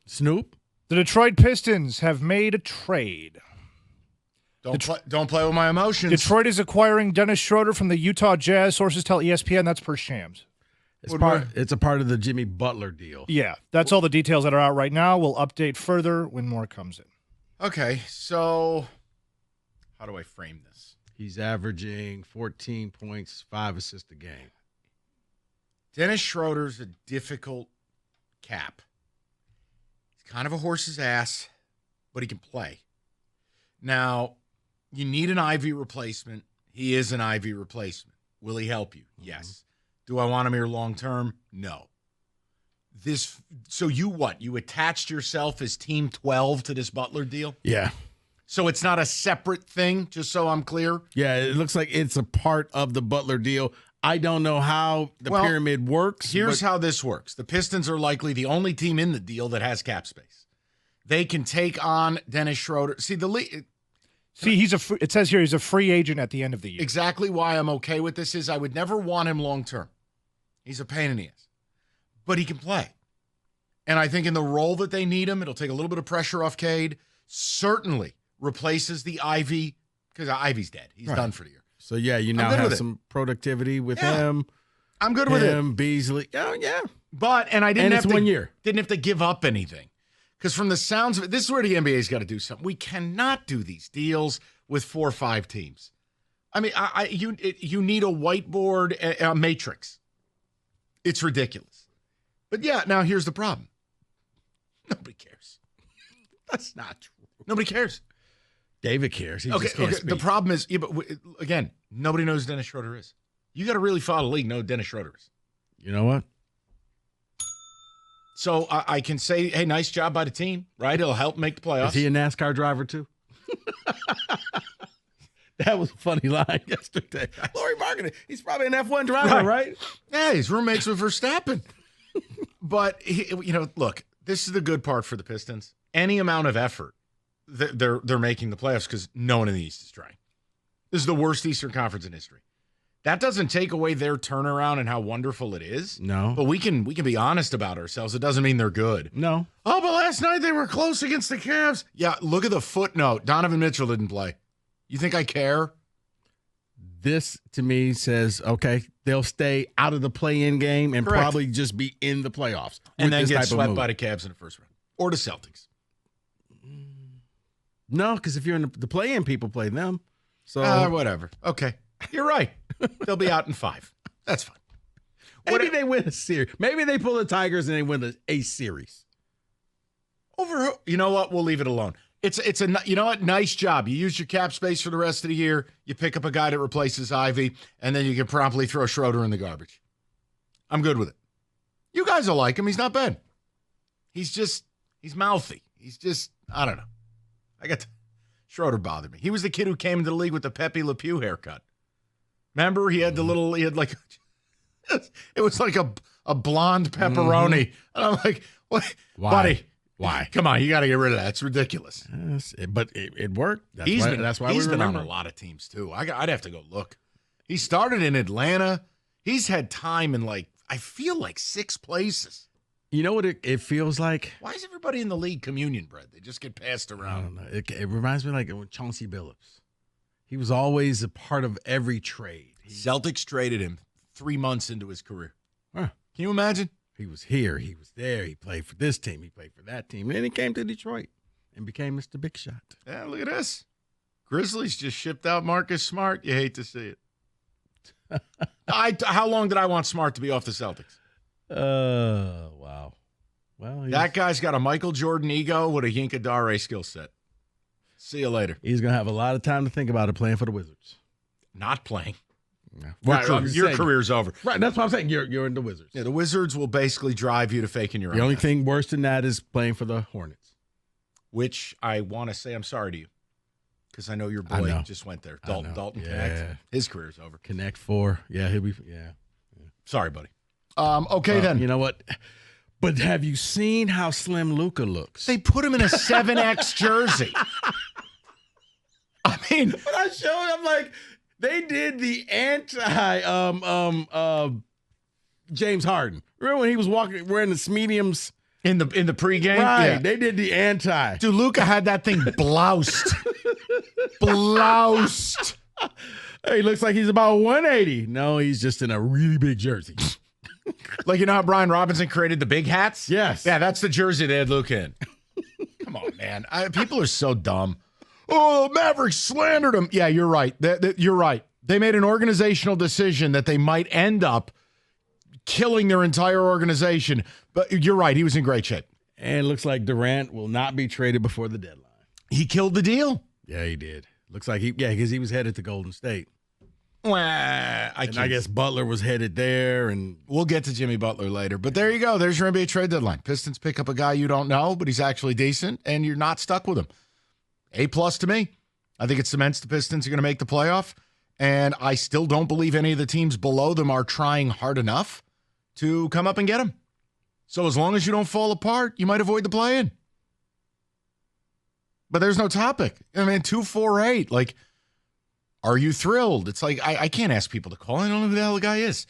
Snoop? The Detroit Pistons have made a trade. Don't play with my emotions. Detroit is acquiring Dennis Schroder from the Utah Jazz. Sources tell ESPN that's per Shams. It's a part of the Jimmy Butler deal. Yeah, that's all the details that are out right now. We'll update further when more comes in. Okay, so how do I frame this? He's averaging 14 points, 5 assists a game. Dennis Schroeder's a difficult cap. He's kind of a horse's ass, but he can play. Now, you need an IV replacement. He is an IV replacement. Will he help you? Yes. Do I want him here long term? No. So you what? You attached yourself as Team 12 to this Butler deal? Yeah. So it's not a separate thing, just so I'm clear? Yeah, it looks like it's a part of the Butler deal. I don't know how the pyramid works. Here's how this works. The Pistons are likely the only team in the deal that has cap space. They can take on Dennis Schroeder. See, it says here he's a free agent at the end of the year. Exactly why I'm okay with this is I would never want him long term. He's a pain in the ass. But he can play. And I think in the role that they need him, it'll take a little bit of pressure off Cade. Certainly replaces the Ivy, because Ivy's dead. He's done for the year. So, yeah, you now have some productivity with him. I'm good with it. Beasley. Oh, yeah. But, and I didn't have it's 1 year. Didn't have to give up anything. Because from the sounds of it, this is where the NBA's got to do something. We cannot do these deals with 4 or 5 teams. I mean, you need a whiteboard, a matrix. It's ridiculous. But, yeah, now here's the problem. Nobody cares. That's not true. Nobody cares. David cares. He just can't speak. The problem is, again, nobody knows who Dennis Schroeder is. You got to really follow the league, know who Dennis Schroeder is. You know what? So I can say, hey, nice job by the team, right? It'll help make the playoffs. Is he a NASCAR driver too? That was a funny line yesterday. Laurie Marketing, he's probably an F1 driver, right? Yeah, he's roommates with Verstappen. But, look, this is the good part for the Pistons. Any amount of effort, they're making the playoffs because no one in the East is trying. This is the worst Eastern Conference in history. That doesn't take away their turnaround and how wonderful it is. No. But we can be honest about ourselves. It doesn't mean they're good. No. Oh, but last night they were close against the Cavs. Yeah, look at the footnote. Donovan Mitchell didn't play. You think I care? This, to me, says, okay, they'll stay out of the play-in game and probably just be in the playoffs. And then get swept by the Cavs in the first round. Or the Celtics. No, because if you're in the play-in, people play them. So whatever. Okay. You're right. They'll be out in 5. That's fine. Maybe they win a series. Maybe they pull the Tigers and they win a series. You know what? We'll leave it alone. You know what? Nice job. You use your cap space for the rest of the year. You pick up a guy that replaces Ivy, and then you can promptly throw Schroeder in the garbage. I'm good with it. You guys will like him. He's not bad. He's mouthy. I don't know. Schroeder bothered me. He was the kid who came into the league with the Pepe Le Pew haircut. Remember? It was like a blonde pepperoni. And I'm like, what? Why? Buddy. Why? Come on, you got to get rid of that. It's ridiculous. Yes, but it worked. That's why he's we been on remember. a lot of teams, too. I'd have to go look. He started in Atlanta. He's had time in, I feel like 6 places. You know what it feels like? Why is everybody in the league communion bread? They just get passed around. I don't know. It reminds me with Chauncey Billups. He was always a part of every trade. Celtics traded him 3 months into his career. Huh. Can you imagine? He was here. He was there. He played for this team. He played for that team. And then he came to Detroit and became Mr. Big Shot. Yeah, look at this. Grizzlies just shipped out Marcus Smart. You hate to see it. How long did I want Smart to be off the Celtics? Wow. Well, that guy's got a Michael Jordan ego with a Yinka Dare skill set. See you later. He's going to have a lot of time to think about it playing for the Wizards. Not playing. Yeah. Your career's over. Right, that's what I'm saying. You're in the Wizards. Yeah, the Wizards will basically drive you to faking your own. The only thing worse than that is playing for the Hornets. Which I want to say I'm sorry to you. Because I know your boy just went there. Dalton Connect. His career's over. Connect 4. Yeah, he'll be. Yeah. Sorry, buddy. Okay, then. You know what? But have you seen how slim Luka looks? They put him in a 7X jersey. I mean. But I showed him, like, they did the anti James Harden. Remember when he was wearing the mediums In the pregame? Right. Yeah. They did the anti. Dude, Luka had that thing bloused. Bloused. He looks like he's about 180. No, he's just in a really big jersey. Like, you know how Brian Robinson created the big hats? Yes. Yeah, that's the jersey they had Luka in. Come on, man. People are so dumb. Oh, Mavericks slandered him. Yeah, you're right. You're right. They made an organizational decision that they might end up killing their entire organization. But you're right. He was in great shape. And it looks like Durant will not be traded before the deadline. He killed the deal. Yeah, he did. Looks like because he was headed to Golden State. I guess Butler was headed there, and we'll get to Jimmy Butler later. But there you go. There's your NBA trade deadline. Pistons pick up a guy you don't know, but he's actually decent, and you're not stuck with him. A+ to me. I think it cements the Pistons are going to make the playoff, and I still don't believe any of the teams below them are trying hard enough to come up and get him. So as long as you don't fall apart, you might avoid the play-in. But there's no topic. I mean, 2-4-8. Like, are you thrilled? It's like, I can't ask people to call. I don't know who the hell the guy is.